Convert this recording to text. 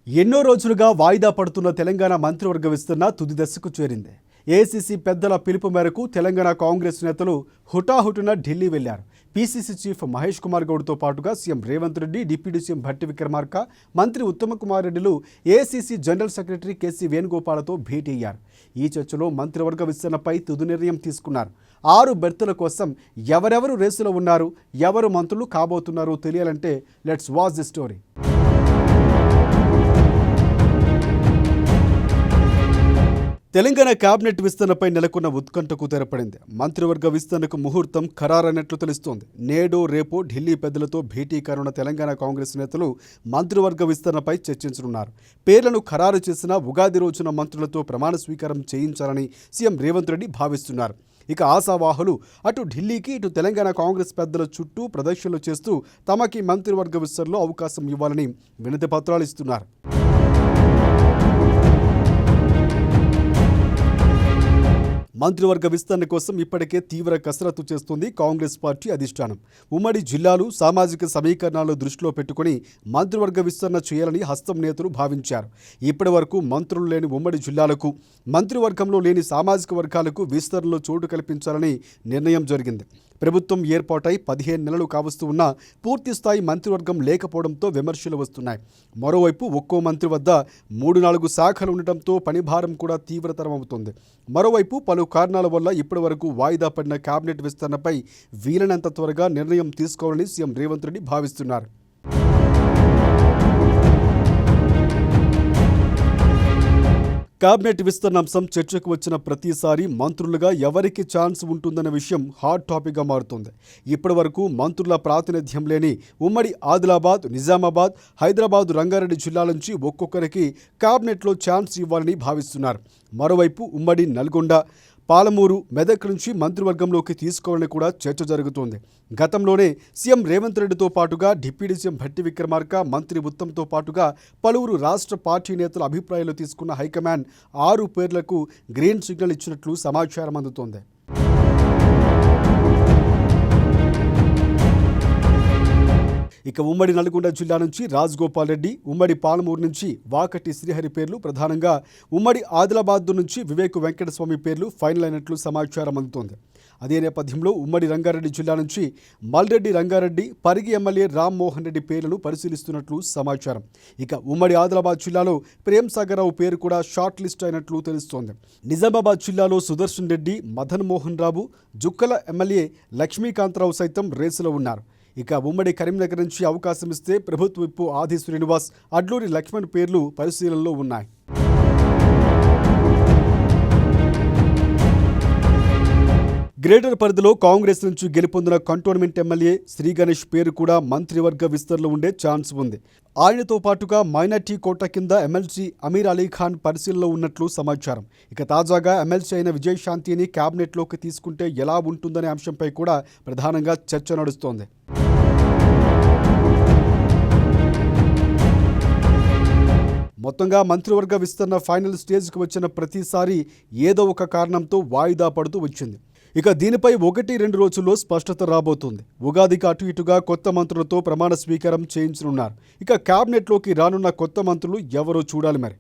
ఎన్నో రోజులుగా వాయిదా పడుతున్న తెలంగాణ మంత్రివర్గ విస్తరణ తుది దశకు చేరింది. ఏఐసీసీ పెద్దల పిలుపు మేరకు తెలంగాణ కాంగ్రెస్ నేతలు హుటాహుటిన ఢిల్లీ వెళ్లారు. పీసీసీ చీఫ్ మహేష్ కుమార్ గౌడ్తో పాటుగా CM Revanth Reddy, deputy CM Bhatti Vikramarka, మంత్రి ఉత్తమ్ కుమార్ రెడ్డిలు ఏఐసీసీ జనరల్ సెక్రటరీ కేసీ వేణుగోపాలతో భేటీ అయ్యారు. ఈ చర్చలో మంత్రివర్గ విస్తరణపై తుది నిర్ణయం తీసుకున్నారు. 6 బెర్తుల కోసం ఎవరెవరు రేసులో ఉన్నారు, ఎవరు మంత్రులు కాబోతున్నారో తెలియాలంటే let's watch the story. Telangana cabinet విస్తరణపై నెలకొన్న ఉత్కంఠకు తెరపడింది. మంత్రివర్గ విస్తరణకు ముహూర్తం ఖరారైనట్లు తెలుస్తోంది. నేడో రేపో ఢిల్లీ పెద్దలతో భేటీ కానున్న తెలంగాణ కాంగ్రెస్ నేతలు మంత్రివర్గ విస్తరణపై చర్చించనున్నారు. పేర్లను ఖరారు చేసిన ఉగాది రోజున మంత్రులతో ప్రమాణ స్వీకారం చేయించాలని సీఎం రేవంత్ రెడ్డి భావిస్తున్నారు. ఇక ఆశావాహులు అటు ఢిల్లీకి ఇటు తెలంగాణ కాంగ్రెస్ పెద్దల చుట్టూ ప్రదర్శనలు చేస్తూ తమకి మంత్రివర్గ విస్తరణలో అవకాశం ఇవ్వాలని వినతి పత్రాలు ఇస్తున్నారు. మంత్రివర్గ విస్తరణ కోసం ఇప్పటికే తీవ్ర కసరత్తు చేస్తుంది కాంగ్రెస్ పార్టీ అధిష్టానం. ఉమ్మడి జిల్లాలు, సామాజిక సమీకరణాలు దృష్టిలో పెట్టుకుని మంత్రివర్గ విస్తరణ చేయాలని హస్తం నేతలు భావించారు. ఇప్పటి వరకు మంత్రులు లేని ఉమ్మడి జిల్లాలకు, మంత్రివర్గంలో లేని సామాజిక వర్గాలకు విస్తరణలో చోటు కల్పించాలని నిర్ణయం జరిగింది. ప్రభుత్వం ఏర్పాటై 15 నెలలు కావస్తూ ఉన్నా పూర్తిస్థాయి మంత్రివర్గం లేకపోవడంతో విమర్శలు వస్తున్నాయి. మరోవైపు ఒక్కో మంత్రి వద్ద 3-4 శాఖలు ఉండటంతో పనిభారం కూడా తీవ్రతరం అవుతుంది. మరోవైపు పలు కారణాల వల్ల ఇప్పటి వరకు వాయిదా పడిన కేబినెట్ విస్తరణపై వీలైనంత త్వరగా నిర్ణయం తీసుకోవాలని సీఎం రేవంత్ రెడ్డి భావిస్తున్నారు. కేబినెట్ విస్తరణ అంశం చర్చకు వచ్చిన ప్రతిసారి మంత్రులుగా ఎవరికి ఛాన్స్ ఉంటుందన్న విషయం హాట్ టాపిక్గా మారుతుంది. ఇప్పటి వరకు మంత్రుల ప్రాతినిధ్యం లేని ఉమ్మడి ఆదిలాబాద్, నిజామాబాద్, హైదరాబాద్, రంగారెడ్డి జిల్లాల నుంచి ఒక్కొక్కరికి కేబినెట్లో ఛాన్స్ ఇవ్వాలని భావిస్తున్నారు. మరోవైపు ఉమ్మడి నల్గొండ, పాలమూరు, మెదక్ నుంచి మంత్రివర్గంలోకి తీసుకోవాలని కూడా చర్చ జరుగుతోంది. గతంలోనే సీఎం రేవంత్ రెడ్డితో పాటుగా డిప్యూటీ సీఎం భట్టి విక్రమార్క, మంత్రి ఉత్తమ్తో పాటుగా పలువురు రాష్ట్ర పార్టీ నేతల అభిప్రాయాలు తీసుకున్న హైకమాండ్ 6 పేర్లకు గ్రీన్ సిగ్నల్ ఇచ్చినట్లు సమాచారం అందుతోంది. ఇక ఉమ్మడి నల్గొండ జిల్లా నుంచి రాజగోపాల్ రెడ్డి, ఉమ్మడి పాలమూరు నుంచి వాకటి శ్రీహరి పేర్లు ప్రధానంగా, ఉమ్మడి ఆదిలాబాద్ నుంచి వివేక్ వెంకటస్వామి పేర్లు ఫైనల్ అయినట్లు సమాచారం అందుతోంది. అదే నేపథ్యంలో ఉమ్మడి రంగారెడ్డి జిల్లా నుంచి మల్రెడ్డి రంగారెడ్డి, పరిగి ఎమ్మెల్యే రామ్మోహన్ రెడ్డి పేర్లను పరిశీలిస్తున్నట్లు సమాచారం. ఇక ఉమ్మడి ఆదిలాబాద్ జిల్లాలో ప్రేమ్ సాగర్ రావు పేరు కూడా షార్ట్ లిస్ట్ అయినట్లు తెలుస్తోంది. నిజామాబాద్ జిల్లాలో సుదర్శన్ రెడ్డి, మదన్ మోహన్ రావు, జుక్కల ఎమ్మెల్యే లక్ష్మీకాంతరావు సైతం రేసులో ఉన్నారు. ఇక ఉమ్మడి కరీంనగర్ నుంచి అవకాశం ఇస్తే ప్రభుత్వ విప్పు ఆది శ్రీనివాస్, అడ్లూరి లక్ష్మణ్ పేర్లు పరిశీలనలో ఉన్నాయి. గ్రేటర్ పరిధిలో కాంగ్రెస్ నుంచి గెలుపొందిన కంటోన్మెంట్ ఎమ్మెల్యే శ్రీ గణేష్ పేరు కూడా మంత్రివర్గ విస్తరణలో ఉండే ఛాన్స్ ఉంది. ఆయనతో పాటుగా మైనార్టీ కోట కింద ఎమ్మెల్సీ అమీర్ అలీ ఖాన్ పరిశీలనలో ఉన్నట్లు సమాచారం. ఇక తాజాగా ఎమ్మెల్సీ అయిన విజయశాంతిని క్యాబినెట్లోకి తీసుకుంటే ఎలా ఉంటుందనే అంశంపై కూడా ప్రధానంగా చర్చ నడుస్తోంది. మొత్తంగా మంత్రివర్గ విస్తరణ ఫైనల్ స్టేజ్కి వచ్చిన ప్రతిసారి ఏదో ఒక కారణంతో వాయిదా పడుతూ వచ్చింది. ఇక దీనిపై 1-2 రోజుల్లో స్పష్టత రాబోతుంది. ఉగాదికి అటు ఇటుగా కొత్త మంత్రులతో ప్రమాణ స్వీకారం చేయించనున్నారు. ఇక కేబినెట్లోకి రానున్న కొత్త మంత్రులు ఎవరో చూడాలి మరి.